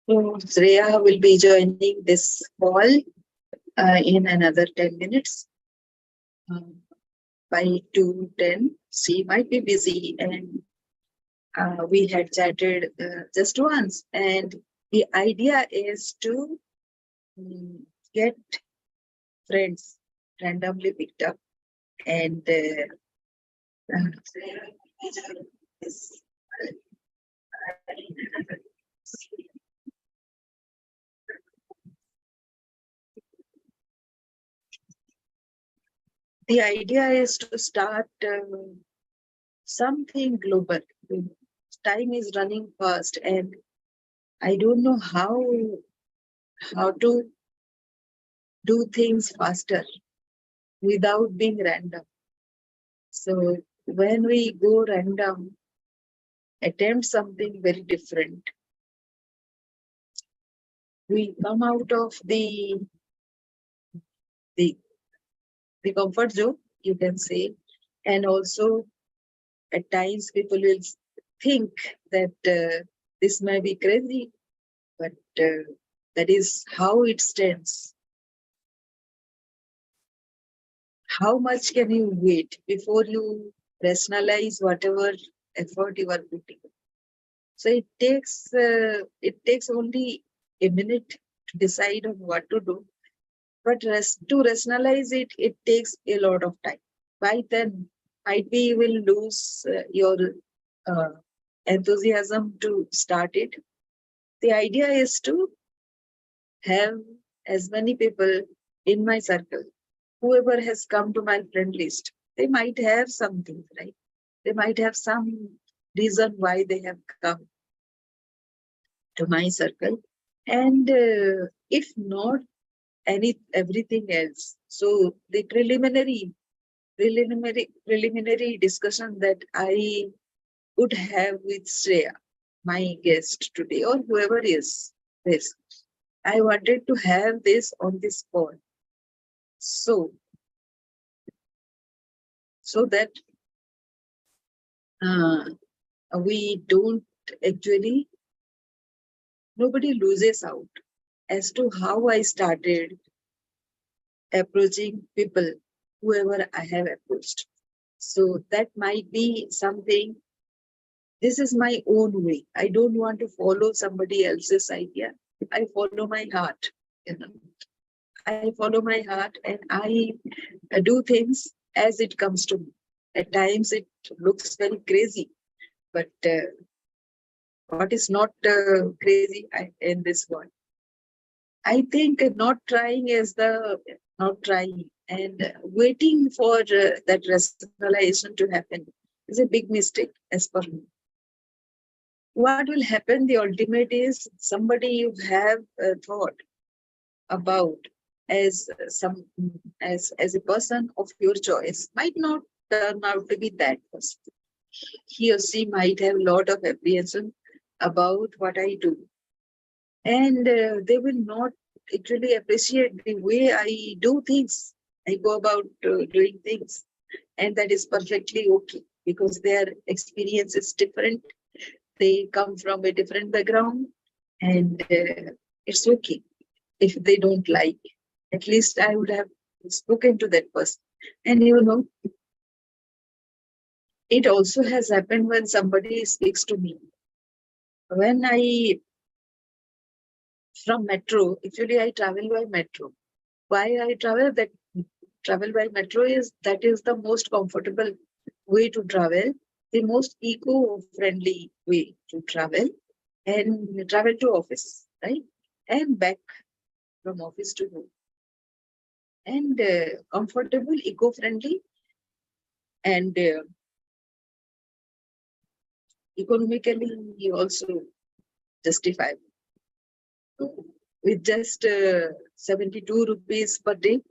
So Shreya will be joining this call in another 10 minutes. By 2:10, she might be busy, and we had chatted just once. And the idea is to get friends randomly picked up and the idea is to start something global. Time is running fast, and I don't know how to do things faster without being random. So when we go random, attempt something very different, we come out of the the comfort zone, you can say, and also at times people will think that this may be crazy, but that is how it stands. How much can you wait before you rationalize whatever effort you are putting? So it takes only a minute to decide on what to do, but to rationalize it, it takes a lot of time. By then, might be you will lose your uh, enthusiasm to start it. The idea is to have as many people in my circle, whoever has come to my friend list, they might have something, right? They might have some reason why they have come to my circle. And if not everything else, so the preliminary discussion that I would have with Shreya, my guest today, or whoever is this. I wanted to have this on this call. So that uh, we don't actually, nobody loses out as to how I started approaching people, whoever I have approached. So that might be something. This is my own way. I don't want to follow somebody else's idea. I follow my heart. You know, I follow my heart, and I do things as it comes to me. At times it looks very crazy, but what is not crazy in this world? I think not trying is the not trying, and waiting for that rationalization to happen is a big mistake as per me. What will happen? The ultimate is somebody you have thought about as as a person of your choice might not turn out to be that person. He or she might have a lot of apprehension about what I do, and they will not actually appreciate the way I do things. I go about doing things, and that is perfectly okay because their experience is different. They come from a different background, and it's okay if they don't like. At least I would have spoken to that person. And you know, it also has happened when somebody speaks to me. When I, from metro, actually I travel by metro. Why I travel by metro is that is the most comfortable way to travel, the most eco-friendly way to travel, and travel to office, right? And back from office to home. And comfortable, eco-friendly, and economically also justifiable. With just 72 rupees per day,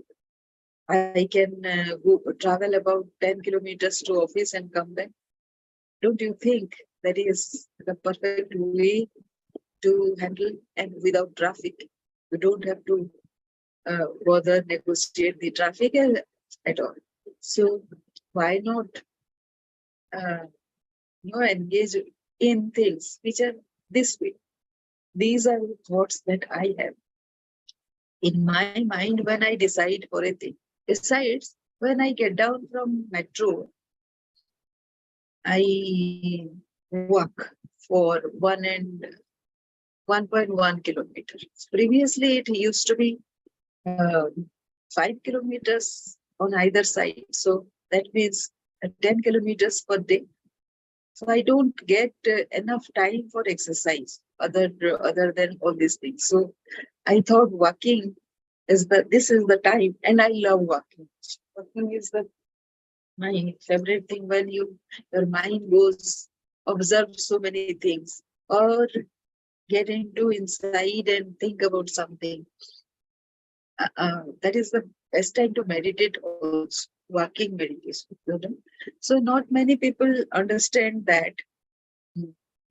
I can go travel about 10 kilometers to office and come back. Don't you think that is the perfect way to handle, and without traffic? You don't have to bother negotiate the traffic at all. So why not engage in things which are this way? These are the thoughts that I have in my mind when I decide for a thing. Besides, when I get down from metro, I walk for 1.1 kilometers. Previously, it used to be uh, 5 kilometers on either side. So that means 10 kilometers per day. So I don't get enough time for exercise other than all these things. So I thought walking this is the time, and I love walking. Walking is my favorite thing when your mind goes observe so many things or get into inside and think about something. That is the best time to meditate also, walking meditation. So not many people understand that,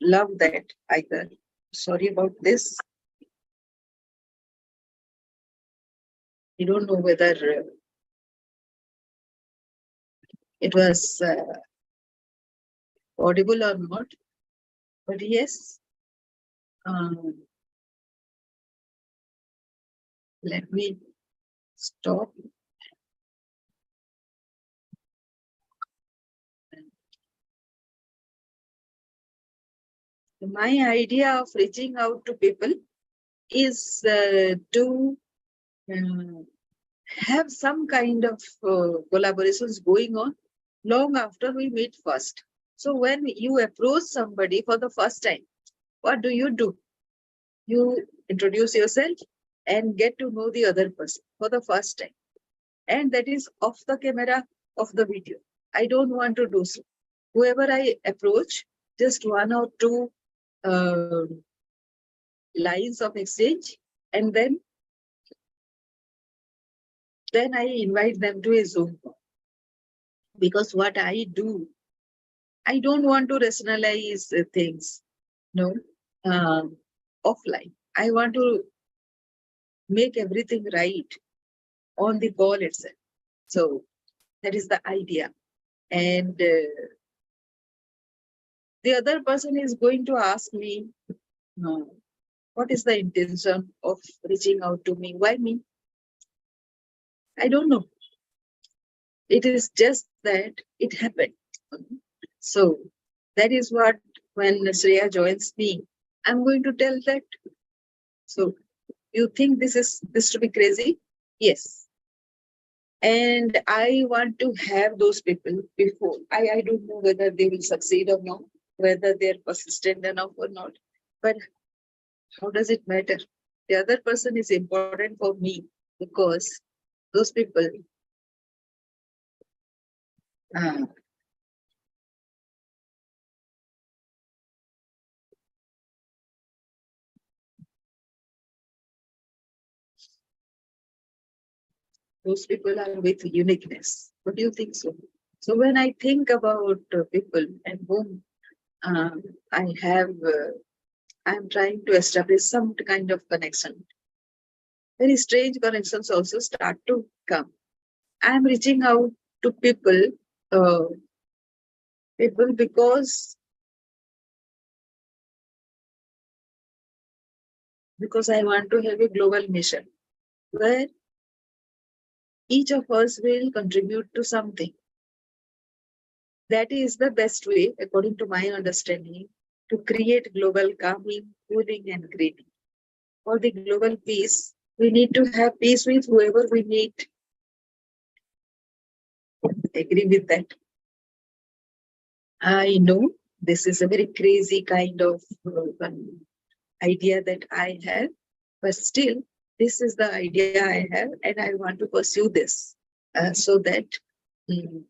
love that either. Sorry about this. I don't know whether it was audible or not, but yes, um, let me stop. My idea of reaching out to people is to uh, have some kind of collaborations going on long after we meet first. So when you approach somebody for the first time, what do? You introduce yourself and get to know the other person for the first time. And that is off the camera, of the video. I don't want to do so. Whoever I approach, just one or two lines of exchange, and then I invite them to a Zoom call. Because what I do, I don't want to rationalize things, no, offline. I want to make everything right on the call itself. So that is the idea. And the other person is going to ask me, what is the intention of reaching out to me? Why me? I don't know. It is just that it happened. So that is what, when Shreya joins me, I'm going to tell that. So you think this to be crazy? Yes. And I want to have those people before. I don't know whether they will succeed or not, whether they're persistent enough or not. But how does it matter? The other person is important for me because those people uh, those people are with uniqueness. What do you think so? So when I think about people and whom I have, I'm trying to establish some kind of connection. Very strange connections also start to come. I'm reaching out to uh, people because I want to have a global mission where each of us will contribute to something. That is the best way, according to my understanding, to create global calming, cooling, and greening. For the global peace, we need to have peace with whoever we meet. Agree with that? I know this is a very crazy kind of idea that I have, but still, this is the idea I have, and I want to pursue this so that mm,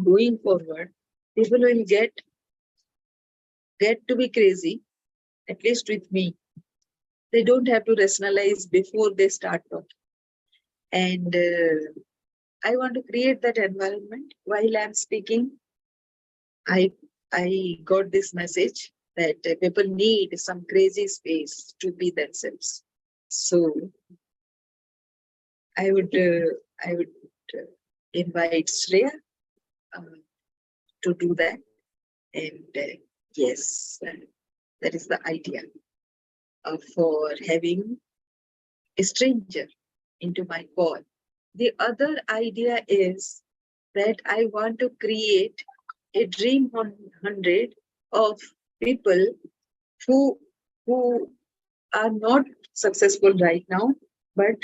going forward, people will get to be crazy, at least with me. They don't have to rationalize before they start talking. And I want to create that environment. While I'm speaking, I got this message that people need some crazy space to be themselves. So I would invite Shreya uh, to do that. And yes, That is the idea for having a stranger into my call. The other idea is that I want to create a dream 100 of people who who are not successful right now, but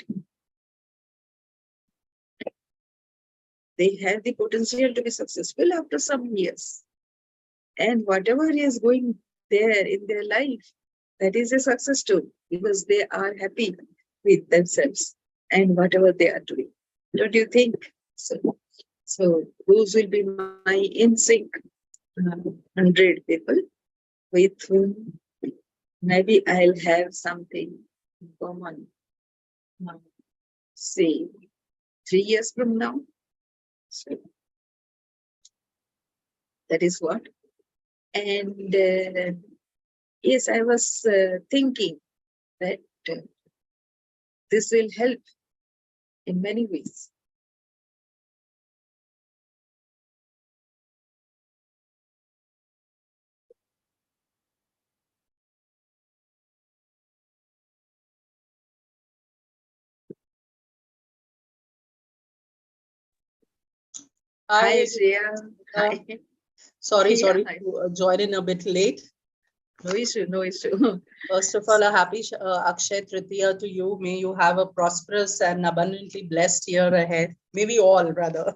they have the potential to be successful after some years. And whatever is going there in their life, that is a success story because they are happy with themselves and whatever they are doing. Don't you think? So those will be my in sync 100 people with whom maybe I'll have something in common, say 3 years from now. So that is what. And yes, I was thinking that this will help in many ways. Hi, Shreya. Hi. Sorry Yeah, to join in a bit late. No issue, no issue. First of all, a happy Akshay Tritiya to you. May you have a prosperous and abundantly blessed year ahead. May we all, rather.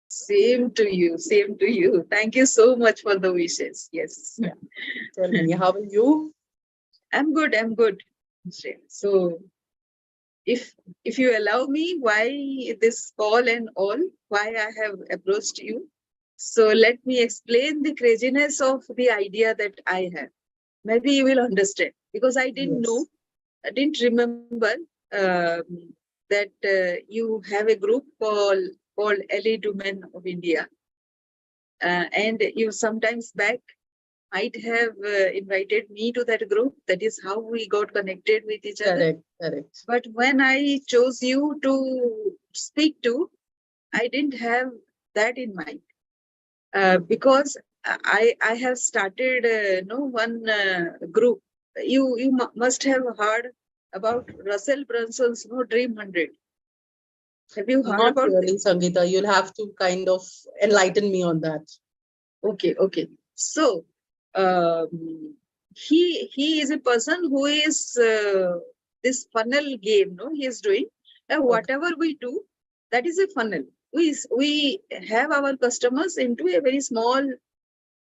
Same to you, same to you. Thank you so much for the wishes. Yes. Yeah. Tell me, how are you? I'm good, I'm good. Shreya. So if you allow me, why this call and all, why I have approached you. So let me explain the craziness of the idea that I have. Maybe you will understand because I didn't know, Yes. I didn't remember that you have a group called Elite Women of India, and you sometimes back might have invited me to that group. That is how we got connected with each other. Correct, correct. But when I chose you to speak to, I didn't have that in mind because I have started one group. You must have heard about Russell Brunson's Dream 100. Have you heard Not about really, this? Sangeeta. You'll have to kind of enlighten me on that. Okay. So he is a person who is this funnel game. No, he is doing Okay. whatever we do. That is a funnel. We have our customers into a very small,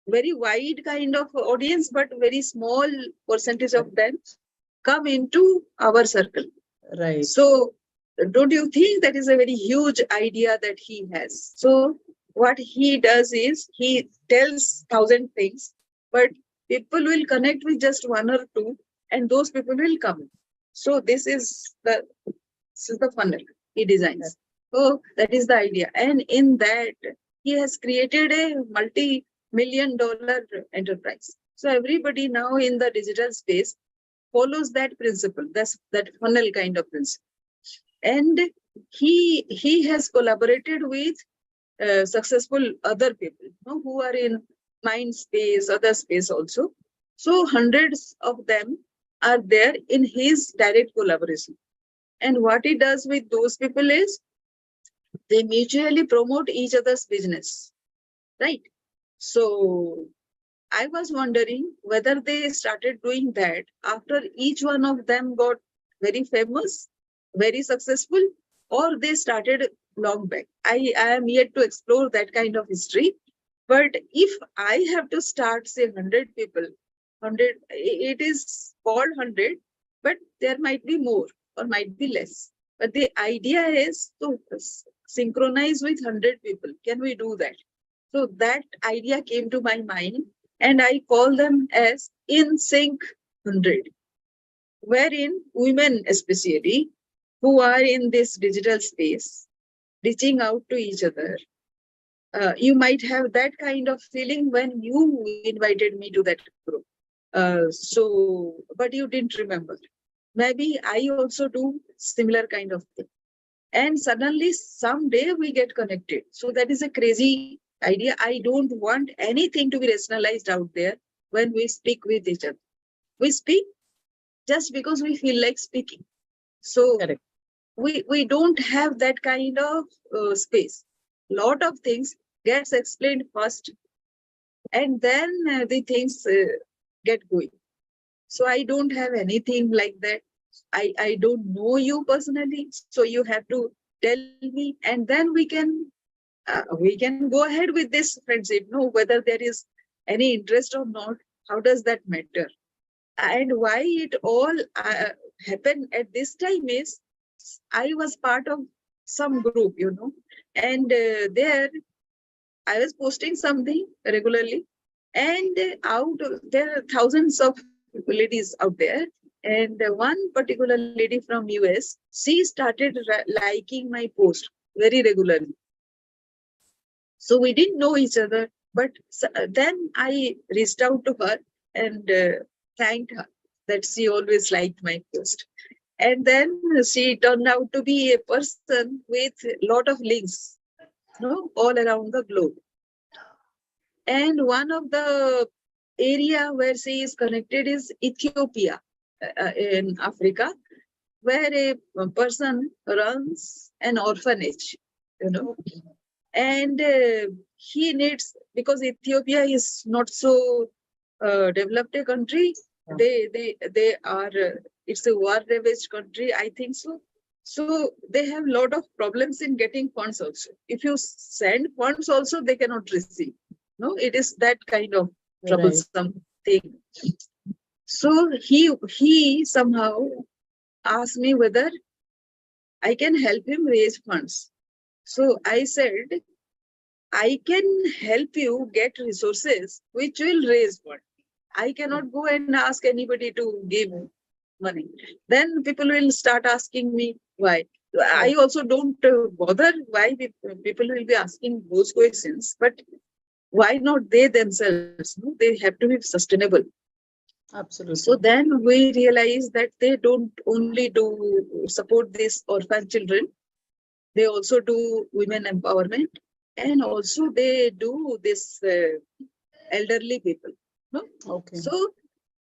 very wide kind of audience, but very small percentage of them come into our circle. Right. So don't you think that is a very huge idea that he has? So what he does is he tells 1,000 things, but people will connect with just one or two, and those people will come. So this is the funnel he designs. So that is the idea. And in that, he has created a multi-million-dollar enterprise. So everybody now in the digital space follows that principle. That's that funnel kind of principle. And he has collaborated with successful other people who are in mind space, other space also. So hundreds of them are there in his direct collaboration. And what he does with those people is they mutually promote each other's business, right? So I was wondering whether they started doing that after each one of them got very famous, very successful, or they started long back. I am yet to explore that kind of history. But if I have to start, say, 100 people, 100, it is called 100, but there might be more or might be less. But the idea is to synchronize with 100 people. Can we do that? So that idea came to my mind, and I call them as in sync 100, wherein women especially who are in this digital space reaching out to each other. You might have that kind of feeling when you invited me to that group. But you didn't remember. Maybe I also do similar kind of thing. And suddenly someday we get connected. So that is a crazy idea. I don't want anything to be rationalized out there when we speak with each other. We speak just because we feel like speaking. So Correct. we don't have that kind of space. Lot of things gets explained first, and then the things get going. So I don't have anything like that. I don't know you personally, so you have to tell me, and then we can go ahead with this friendship. No, whether there is any interest or not, how does that matter? And why it all happened at this time is I was part of some group, and there I was posting something regularly, and there are thousands of ladies out there, and one particular lady from US, she started liking my post very regularly. So we didn't know each other, but then I reached out to her and thanked her that she always liked my post. And then she turned out to be a person with a lot of links, all around the globe. And one of the area where she is connected is Ethiopia in Africa, where a person runs an orphanage, and he needs, because Ethiopia is not so developed a country. They are it's a war ravaged country, I think so. So they have a lot of problems in getting funds also. If you send funds also, they cannot receive. No, it is that kind of troublesome thing. So he somehow asked me whether I can help him raise funds. So I said, I can help you get resources which will raise funds. I cannot go and ask anybody to give money. Then people will start asking me why. I also don't bother why people will be asking those questions, but why not they themselves? No? They have to be sustainable. Absolutely. So then we realize that they don't only do support these orphan children, they also do women empowerment, and also they do this elderly people. No? Okay. So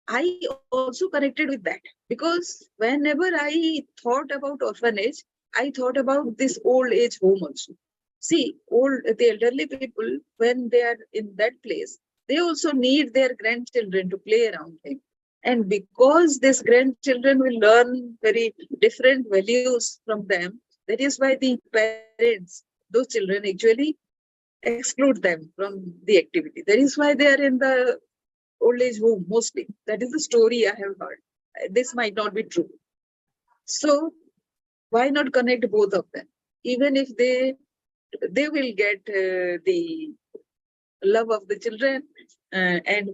I also connected with that, because whenever I thought about orphanage, I thought about this old age home also. See, the elderly people, when they are in that place, they also need their grandchildren to play around them. And because these grandchildren will learn very different values from them, that is why the parents, those children actually exclude them from the activity. That is why they are in the old age home mostly. That is the story I have heard. This might not be true. So why not connect both of them? Even if they will get the love of the children and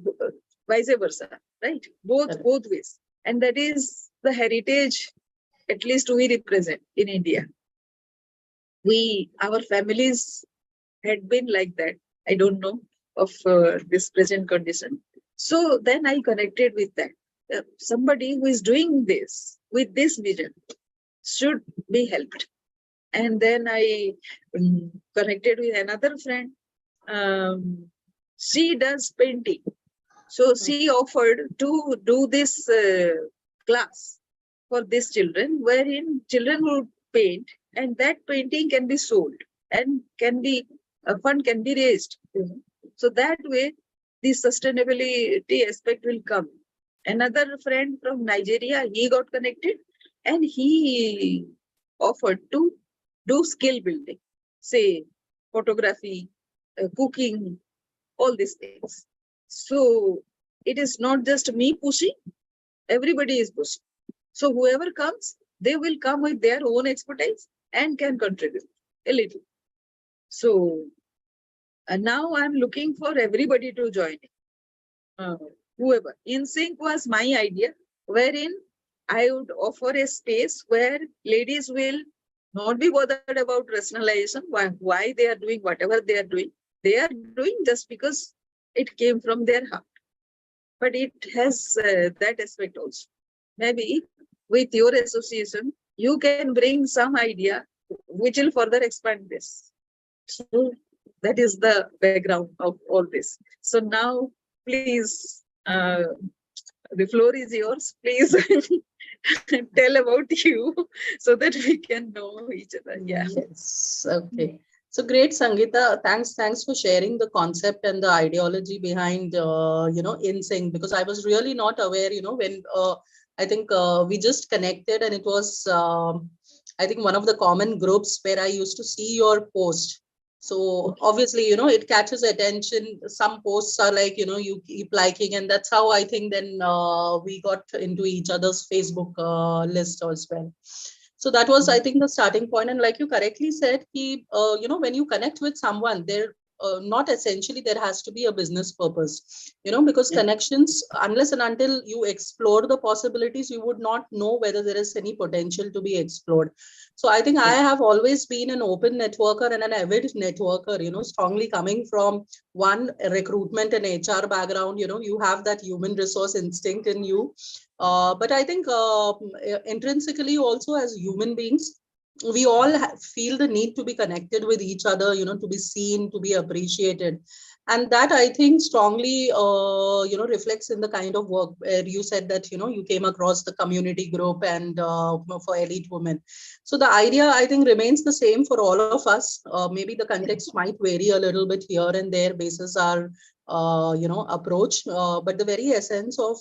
vice versa, right? Both ways. And that is the heritage, at least we represent in India. Our families had been like that. I don't know of this present condition. So then I connected with that. Somebody who is doing this with this vision should be helped. And then I connected with another friend. She does painting. So she offered to do this class for these children, wherein children would paint, and that painting can be sold and can be a fund can be raised. So that way, the sustainability aspect will come. Another friend from Nigeria, he got connected, and he offered to do skill building, say photography, cooking, all these things. So it is not just me pushing, everybody is pushing. So whoever comes, they will come with their own expertise and can contribute a little. So now I'm looking for everybody to join. Whoever. InSync was my idea, wherein I would offer a space where ladies will not be bothered about rationalization, why they are doing whatever they are doing. They are doing just because it came from their heart. But it has that aspect also. Maybe with your association, you can bring some idea which will further expand this. So that is the background of all this. So now, please The floor is yours. Please tell about you so that we can know each other. Yeah. Yes. Okay. So great, Sangeeta. Thanks for sharing the concept and the ideology behind, InSync, because I was really not aware, when I think we just connected, and it was, I think, one of the common groups where I used to see your post. So Okay. obviously, it catches attention. Some posts are like, you keep liking, and that's how I think then we got into each other's Facebook list as well. So that was, I think, the starting point. And like you correctly said, when you connect with someone, there not essentially there has to be a business purpose, because Yeah. connections, unless and until you explore the possibilities, you would not know whether there is any potential to be explored. So I think I Yeah. have always been an open networker and an avid networker, strongly coming from one recruitment and HR background. You have that human resource instinct in you. But I think intrinsically also as human beings, we all feel the need to be connected with each other, to be seen, to be appreciated. And that I think strongly, reflects in the kind of work where you said that, you came across the community group and for elite women. So the idea, I think, remains the same for all of us. Maybe the context might vary a little bit here and there basis our, approach. But the very essence of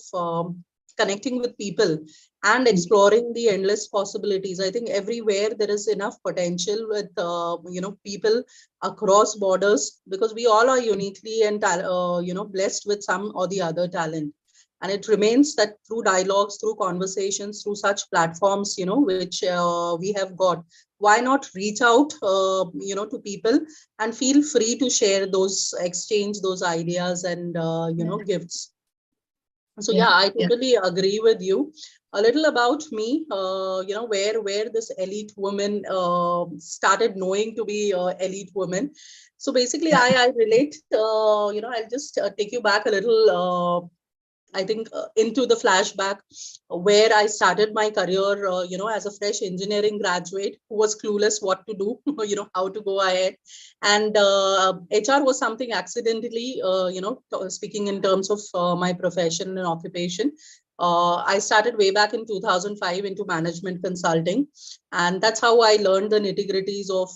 connecting with people and exploring the endless possibilities. I think everywhere there is enough potential with people across borders, because we all are uniquely and blessed with some or the other talent. And it remains that through dialogues, through conversations, through such platforms, which we have got, why not reach out, to people and feel free to share those, exchange those ideas and, Yeah. gifts. So Yeah. yeah, I Yeah. totally agree with you. A little about me, where this elite woman started knowing to be elite woman. So basically, Yeah. I relate. I'll just take you back a little. I think into the flashback where I started my career, as a fresh engineering graduate who was clueless what to do, how to go ahead. And HR was something accidentally, speaking in terms of my profession and occupation. I started way back in 2005 into management consulting. And that's how I learned the nitty gritties of,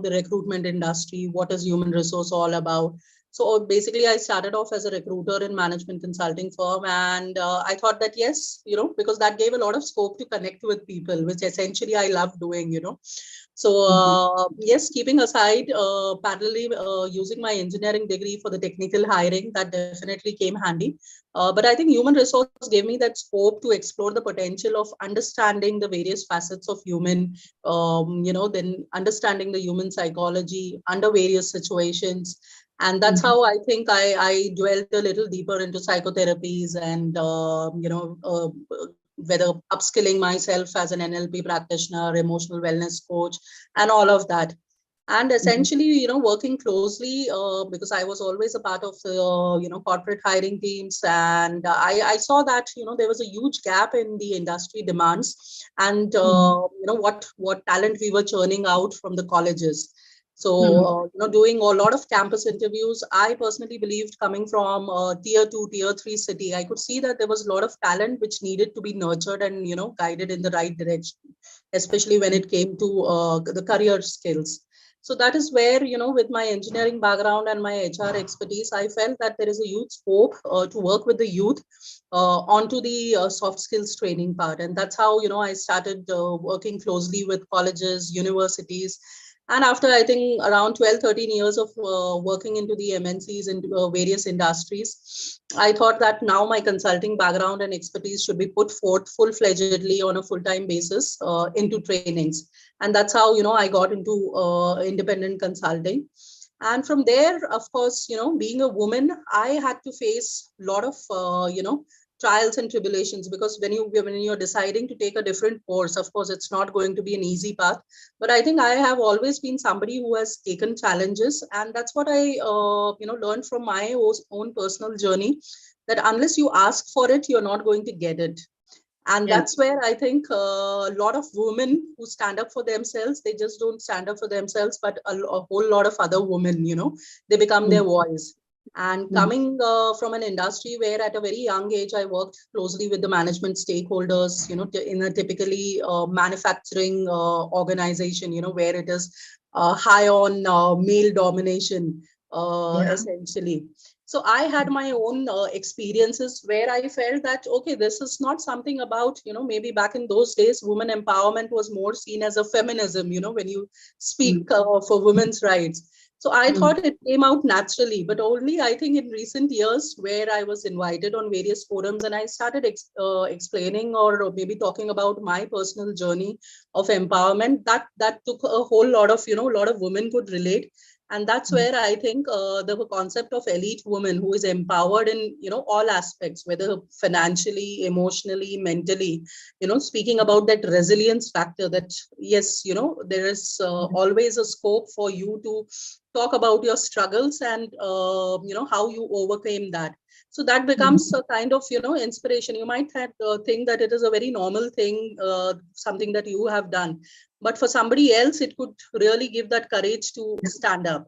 the recruitment industry. What is human resource all about? So basically, I started off as a recruiter in management consulting firm, and I thought that yes, because that gave a lot of scope to connect with people, which essentially I love doing. So Mhm. yes, keeping aside parallelly using my engineering degree for the technical hiring, that definitely came handy. But I think human resource gave me that scope to explore the potential of understanding the various facets of human, then understanding the human psychology under various situations. And that's Mhm. how I think I dwelt a little deeper into psychotherapies and, whether upskilling myself as an NLP practitioner, emotional wellness coach, and all of that. And Mhm. essentially, working closely because I was always a part of the, corporate hiring teams. And I saw that, there was a huge gap in the industry demands and, Mhm. what talent we were churning out from the colleges. So, Mhm. doing a lot of campus interviews, I personally believed coming from tier two, tier three city, I could see that there was a lot of talent which needed to be nurtured and, guided in the right direction, especially when it came to the career skills. So that is where, with my engineering background and my HR expertise, I felt that there is a huge scope to work with the youth onto the soft skills training part. And that's how, I started working closely with colleges, universities. And after, I think, around 12, 13 years of working into the MNCs and various industries, I thought that now my consulting background and expertise should be put forth full-fledgedly on a full-time basis into trainings. And that's how, I got into independent consulting. And from there, of course, being a woman, I had to face a lot of, trials and tribulations, because when you're deciding to take a different course, of course, it's not going to be an easy path. But I think I have always been somebody who has taken challenges, and that's what I learned from my own personal journey, that unless you ask for it, you're not going to get it. And Yeah. that's where I think a lot of women who stand up for themselves, they just don't stand up for themselves, but a whole lot of other women, they become their Mhm. voice. And Mm. coming from an industry where at a very young age I worked closely with the management stakeholders, in a typically manufacturing organization, where it is high on male domination, Yeah. essentially. So I had my own experiences where I felt that, okay, this is not something about, maybe back in those days, women empowerment was more seen as a feminism, when you speak Mm. for women's rights. So I Mm. thought it came out naturally, but only I think in recent years where I was invited on various forums and I started explaining or maybe talking about my personal journey of empowerment, that took a whole lot of, a lot of women could relate. And that's Mm. where I think the concept of elite woman who is empowered in, all aspects, whether financially, emotionally, mentally, speaking about that resilience factor that, yes, there is always a scope for you to talk about your struggles and how you overcame that. So that becomes Mm. a kind of inspiration. You might have, think that it is a very normal thing, something that you have done, but for somebody else it could really give that courage to stand up.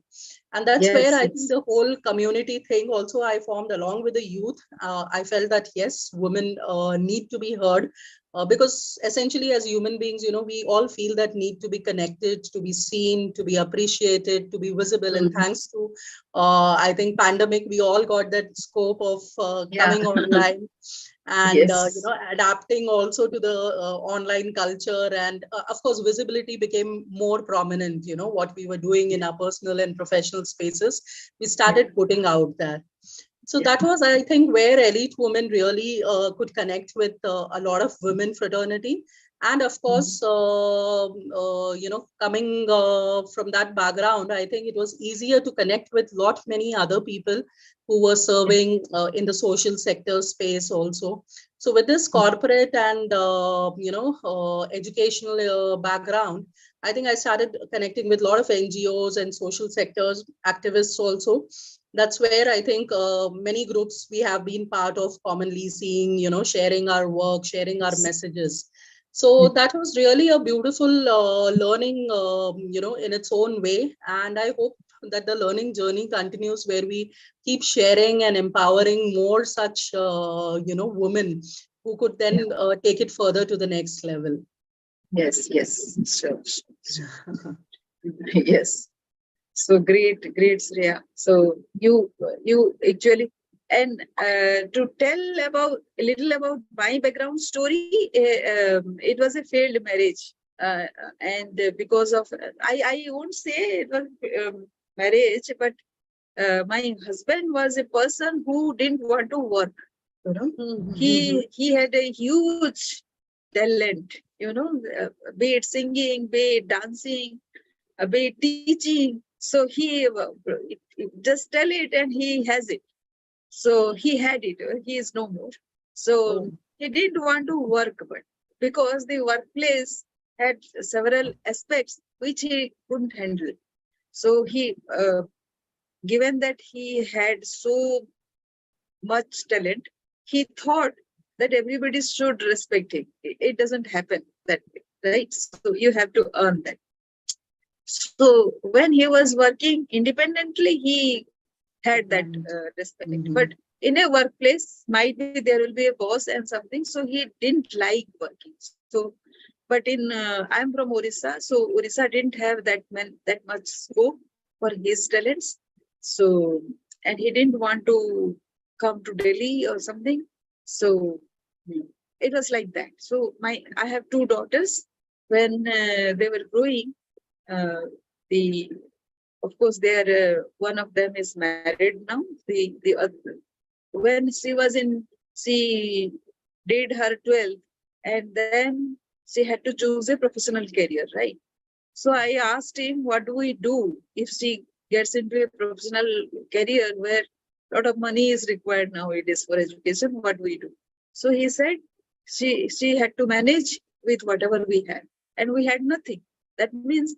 And that's where Yes, I think yes. the whole community thing also I formed along with the youth. I felt that yes, women need to be heard, because essentially as human beings, we all feel that need to be connected, to be seen, to be appreciated, to be visible. And Mm. thanks to I think pandemic, we all got that scope of Yeah. coming online and Yes. adapting also to the online culture. And of course visibility became more prominent. What we were doing in our personal and professional spaces, we Yeah. started putting out there. So Yeah. that was, I think, where elite women really could connect with a lot of women fraternity. And of Mm. course, coming from that background, I think it was easier to connect with lot many other people who were Yeah. serving in the social sector space also. So with this Mm. corporate and educational background, I think I started connecting with a lot of NGOs and social sectors activists also. That's where I think many groups we have been part of commonly seeing, sharing our work, sharing our Yes. messages. So that was really a beautiful learning, in its own way. And I hope that the learning journey continues where we keep sharing and empowering more such, women who could Yeah. then take it further to the next level. Yes. Yes. Sure. Sure. Yes. So great, great, Shreya. So you actually, and to tell about a little about my background story, it was a failed marriage, and because of I won't say it was marriage, but my husband was a person who didn't want to work. You know, he had a huge talent. Be it singing, be it dancing, be it teaching. So he just tell it and he has it. So he had it. He is no more. So Oh. he didn't want to work, but because the workplace had several aspects which he couldn't handle. So given that he had so much talent, he thought that everybody should respect him. It doesn't happen that way, right? So you have to earn that. So when he was working independently, he had that respect. But Mhm. in a workplace, might be there will be a boss and something. So he didn't like working. So, but in I'm from Orissa, so Orissa didn't have that much scope for his talents. So, and he didn't want to come to Delhi or something. So it was like that. So I have two daughters. When they were growing, uh, the of course they are one of them is married now. The other, when she was in, she did her 12th, and then she had to choose a professional career, right? So I asked him, what do we do if she gets into a professional career where a lot of money is required nowadays for education? What do we do? So he said she had to manage with whatever we had, and we had nothing. That means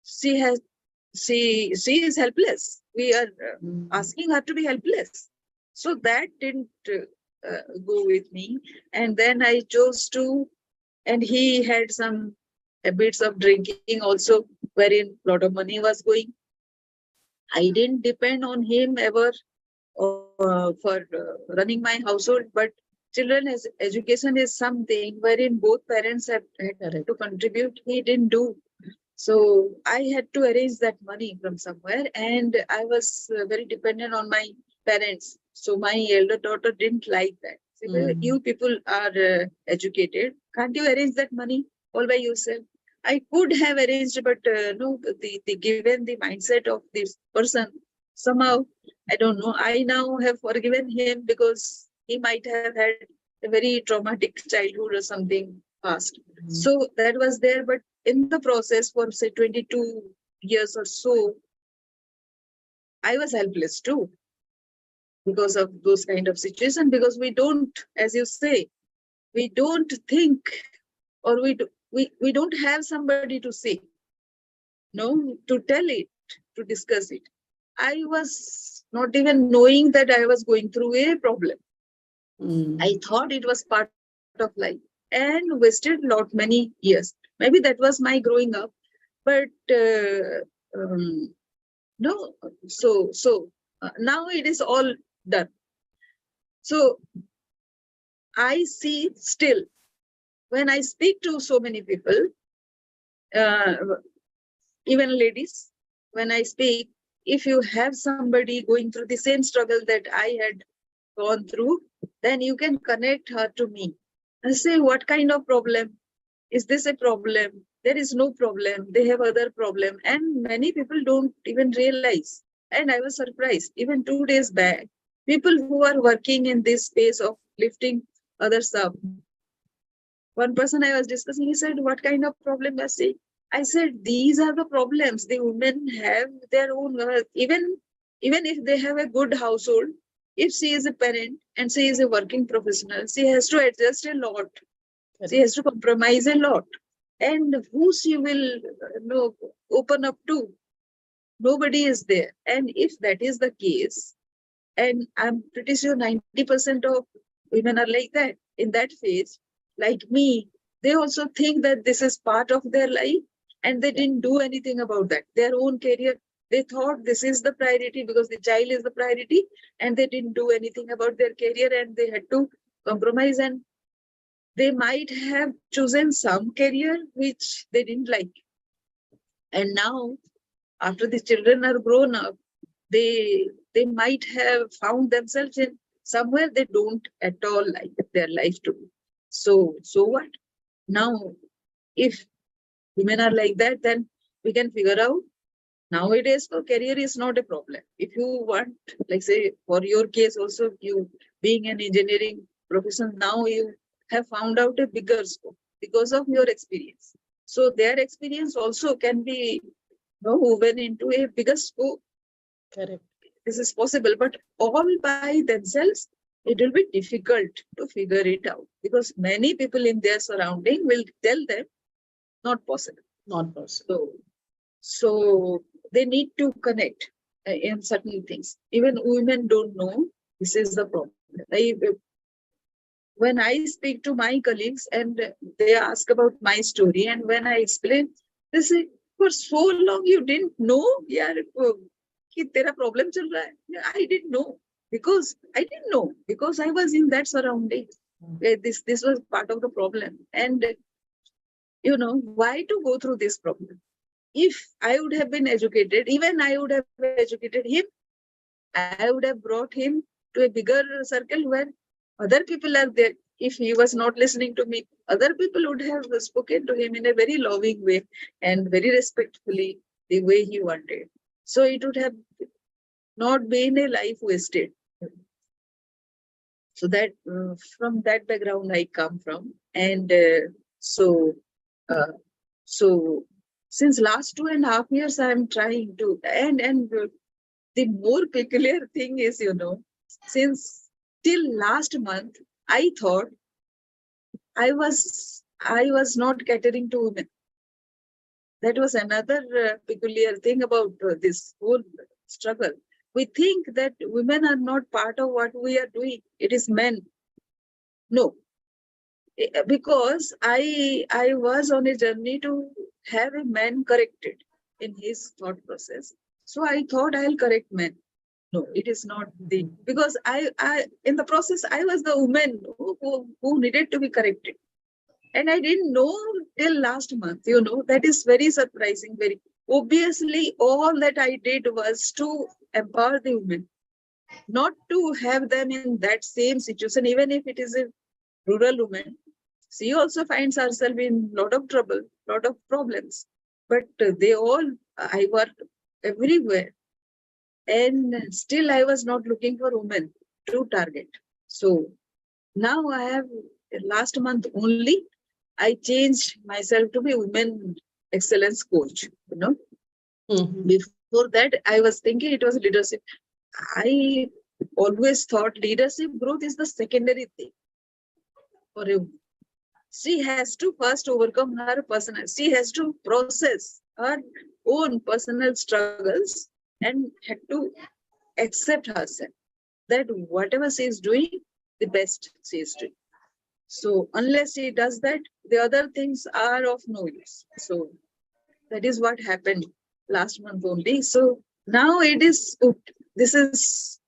she has she is helpless. We are asking her to be helpless. So that didn't go with me. And then I chose to, and he had some habits of drinking also, wherein a lot of money was going. I didn't depend on him ever. for running my household, but children as education is something wherein both parents have had Correct. to contribute. He didn't do. So I had to arrange that money from somewhere, and I was very dependent on my parents. So my elder daughter didn't like that. She said, Mm. you people are educated. Can't you arrange that money all by yourself? I could have arranged, but no, the given the mindset of this person, somehow, I don't know. I now have forgiven him because he might have had a very traumatic childhood or something past. Mm. So that was there, but in the process for say 22 years or so, I was helpless too because of those kind of situation. Because we don't, as you say, we don't think, or we don't have somebody to say, no, to tell it, to discuss it. I was not even knowing that I was going through a problem. Mm. I thought it was part of life and wasted lot many years. Maybe that was my growing up, but um, no. So now it is all done. So I see still when I speak to so many people, uh, even ladies, when I speak, if you have somebody going through the same struggle that I had gone through, then you can connect her to me. I say, what kind of problem? Is this a problem? There is no problem. They have other problem. And many people don't even realize. And I was surprised. Even 2 days back, people who are working in this space of lifting others up, one person I was discussing, he said, what kind of problem you see? I said, these are the problems. The women have their own, even if they have a good household, if she is a parent and she is a working professional, she has to adjust a lot. She Correct. has to compromise a lot. And who she will open up to? Nobody is there. And if that is the case, and I'm pretty sure 90% of women are like that in that phase, like me, they also think that this is part of their life and they Yeah. didn't do anything about that. Their own career, they thought this is the priority because the child is the priority, and they didn't do anything about their career and they had to compromise, and they might have chosen some career which they didn't like. And now, after the children are grown up, they might have found themselves in somewhere they don't at all like their life to be. So what? Now, if women are like that, then we can figure out nowadays for career is not a problem. If you want, like say for your case also, you being an engineering profession, now you have found out a bigger scope because of your experience. So their experience also can be woven into a bigger scope. Correct. This is possible, but all by themselves, it will be difficult to figure it out because many people in their surrounding will tell them not possible. Not possible. So they need to connect in certain things. Even women don't know this is the problem. When I speak to my colleagues and they ask about my story, and when I explain, they say, for so long you didn't know, yaar, कि तेरा problem चल रहा है. Yeah, I didn't know because I was in that surrounding. This was part of the problem, and why to go through this problem? If I would have been educated, even I would have educated him, I would have brought him to a bigger circle where other people are there. If he was not listening to me, other people would have spoken to him in a very loving way and very respectfully, the way he wanted. So it would have not been a life wasted. So that from that background I come from, and so uh, so since last 2.5 years I am trying to, and the more peculiar thing is, since till last month, I thought I was not catering to women. That was another peculiar thing about this whole struggle. We think that women are not part of what we are doing. It is men. No, because I was on a journey to have a man corrected in his thought process. So I thought I'll correct men. No, it is not the, because I in the process I was the woman who needed to be corrected, and I didn't know till last month. That is very surprising. Very obviously, all that I did was to empower the women, not to have them in that same situation, even if it is a rural woman. She also finds herself in lot of trouble, lot of problems. But they all, I worked everywhere, and still I was not looking for women to target. So now I have, last month only, I changed myself to be women excellence coach. Before that, I was thinking it was leadership. I always thought leadership growth is the secondary thing for a woman. She has to first overcome her personal, she has to process her own personal struggles and had to accept herself that whatever she is doing, the best she is doing. So unless she does that, the other things are of no use. So that is what happened last month only. So now it is, this is,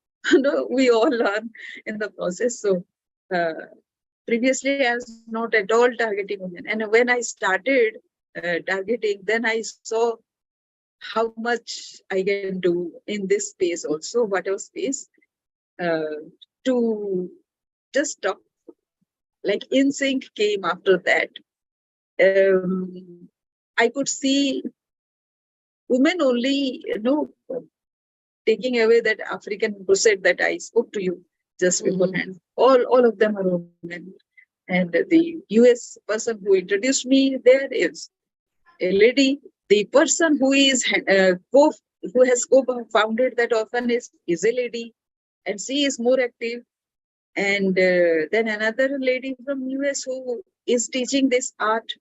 we all learn in the process. So previously I was not at all targeting women. And when I started targeting, then I saw how much I can do in this space also, whatever space, to just talk. Like InSync came after that. I could see women only, taking away that African crusade that I spoke to you just beforehand. All of them are women. And the US person who introduced me there is a lady. The person who is who has co-founded that orphan is a lady, and she is more active. And then another lady from US who is teaching this art,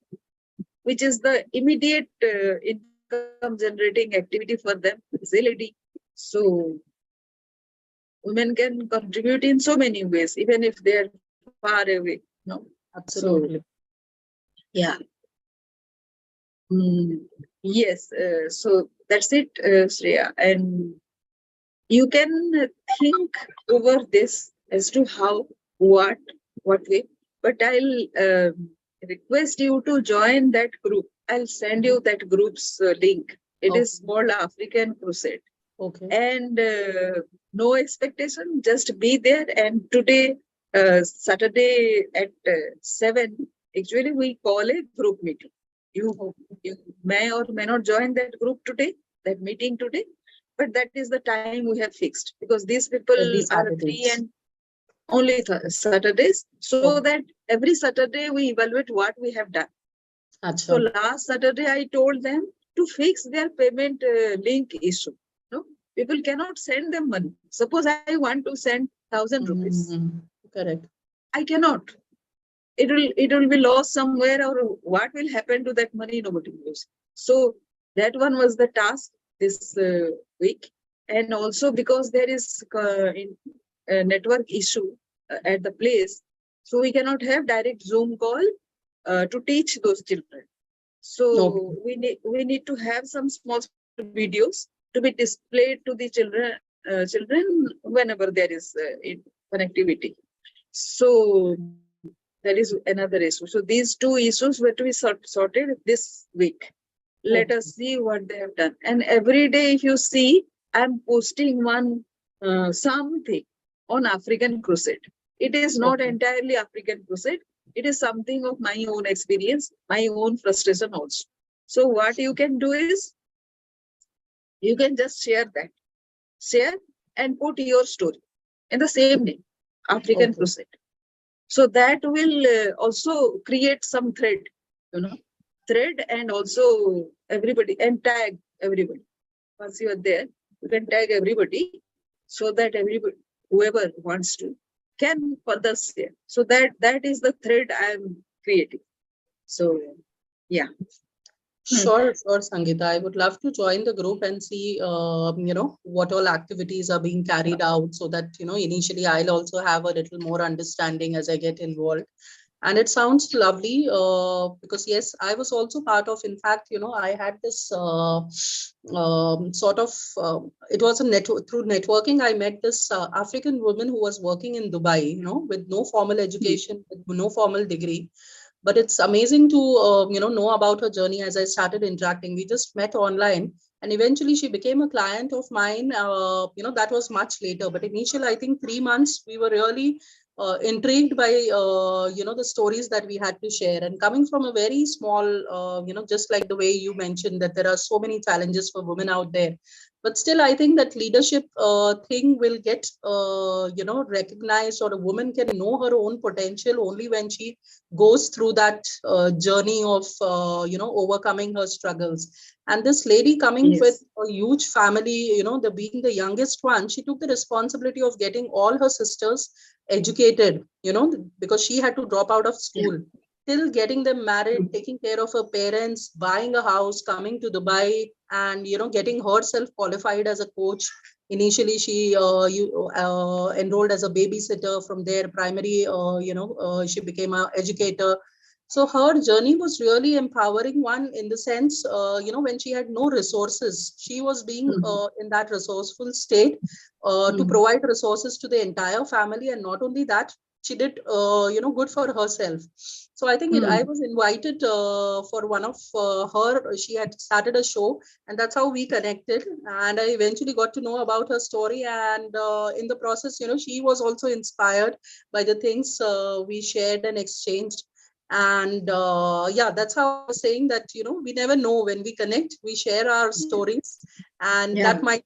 which is the immediate income generating activity for them, is a lady. So women can contribute in so many ways, even if they are far away. Absolutely. So, yeah. Yes. So that's it, Shreya. And you can think over this as to how, what way. But I'll request you to join that group. I'll send you that group's link. It is called African Crusade. Okay. And no expectation, just be there. And today, Saturday at 7, actually we call a group meeting. You may or may not join that group today, that meeting today, but that is the time we have fixed, because these people are free and only Saturdays, so that every Saturday we evaluate what we have done. So last Saturday I told them to fix their payment link issue. People cannot send them money. Suppose I want to send 1,000 rupees. Correct. I cannot. It will be lost somewhere, or what will happen to that money, nobody knows. So that one was the task this week. And also because there is a network issue at the place, so we cannot have direct Zoom call to teach those children. So we need to have some small videos to be displayed to the children whenever there is connectivity. So that is another issue. So these two issues were to be sorted this week. Let us see what they have done. And every day, if you see, I'm posting one something on African Crusade. It is not entirely African Crusade. It is something of my own experience, my own frustration also. So what you can do is, you can just share that. Share and put your story in the same name, African Crusade. So that will also create some thread, thread, and also everybody, and tag everybody. Once you are there, you can tag everybody so that everybody, whoever wants to, can further share. So that is the thread I am creating. So, yeah. Sure, Sangeeta. I would love to join the group and see, what all activities are being carried out, so that, initially I'll also have a little more understanding as I get involved. And it sounds lovely because yes, I was also part of. In fact, I had this sort of. It was a through networking. I met this African woman who was working in Dubai. With no formal education, with no formal degree, but it's amazing to know about her journey. As I started interacting, we just met online, and eventually she became a client of mine. That was much later, but initially I think 3 months we were really intrigued by the stories that we had to share, and coming from a very small just like the way you mentioned that there are so many challenges for women out there, but still I think that leadership thing will get recognized, or a woman can know her own potential only when she goes through that journey of overcoming her struggles. And this lady coming with Yes. a huge family, the being the youngest one, she took the responsibility of getting all her sisters educated, because she had to drop out of Yeah. school, till getting them married, Mm. taking care of her parents, buying a house, coming to Dubai, and getting herself qualified as a coach. Initially she enrolled as a babysitter. From there, primary, she became an educator. So her journey was really empowering one, in the sense, when she had no resources, she was being Mhm. in that resourceful state to Mhm. provide resources to the entire family. And not only that, she did good for herself. So I think I Mhm. was invited for one of her. She had started a show, and that's how we connected. And I eventually got to know about her story. And in the process, she was also inspired by the things we shared and exchanged. And yeah, that's how I was saying that we never know, when we connect, we share our stories, and Yeah. that might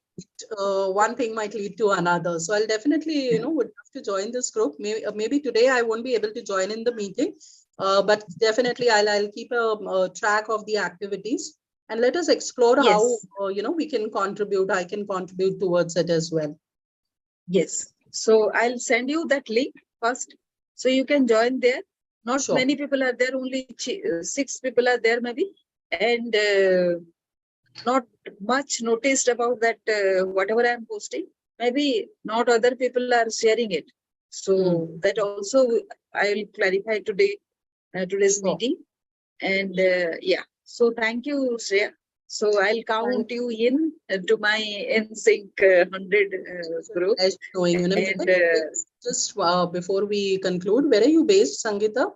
one thing might lead to another. So I'll definitely Yeah. would have to join this group. Maybe today I won't be able to join in the meeting, but definitely I'll keep a track of the activities, and let us explore how Yes. we can contribute. I can contribute towards it as well. Yes. So I'll send you that link first, so you can join there. Not Sure. many people are there, only 6 people are there maybe, and not much noticed about that. Whatever I'm posting, maybe not other people are sharing it. Mm, So that also I'll clarify today, today's sure. meeting. And yeah, so thank you, Shreya. So I'll Thank count you in to my NSYNC 100 It's a group. pleasure knowing you. And where And are you based? Just before we conclude, where are you based, Sangeeta?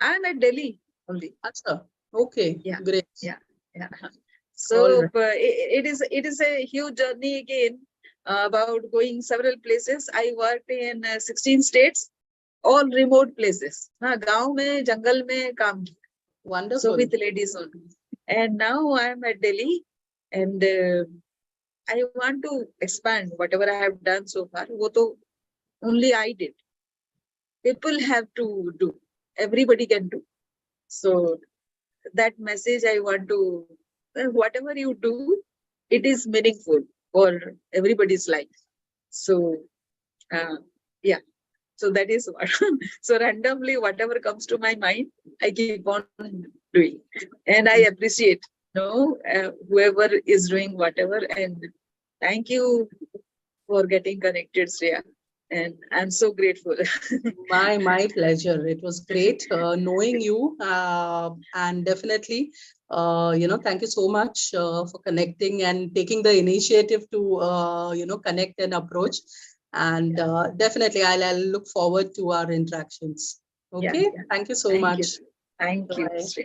I'm at Delhi only. Acha. Okay, Yeah, great. yeah, yeah. All So right. it is a huge journey again, about going several places. I worked in 16 states, all remote places. हाँ, गांव में जंगल में काम किया. So Wonderful. with ladies only. And now I'm at Delhi, and I want to expand whatever I have done so far. वो तो only I did. People have to do. Everybody can do. So that message I want to, whatever you do, it is meaningful for everybody's life. So, uh, yeah. So that is what. So randomly, whatever comes to my mind, I keep on doing, and I appreciate, whoever is doing whatever. And thank you for getting connected, Shreya. And I'm so grateful. My pleasure. It was great knowing you, and definitely, thank you so much for connecting and taking the initiative to, connect and approach. And Yeah, definitely, I'll look forward to our interactions. yeah, Okay. yeah. Thank you so Thank you. much. Thank you, Bye. Shreya.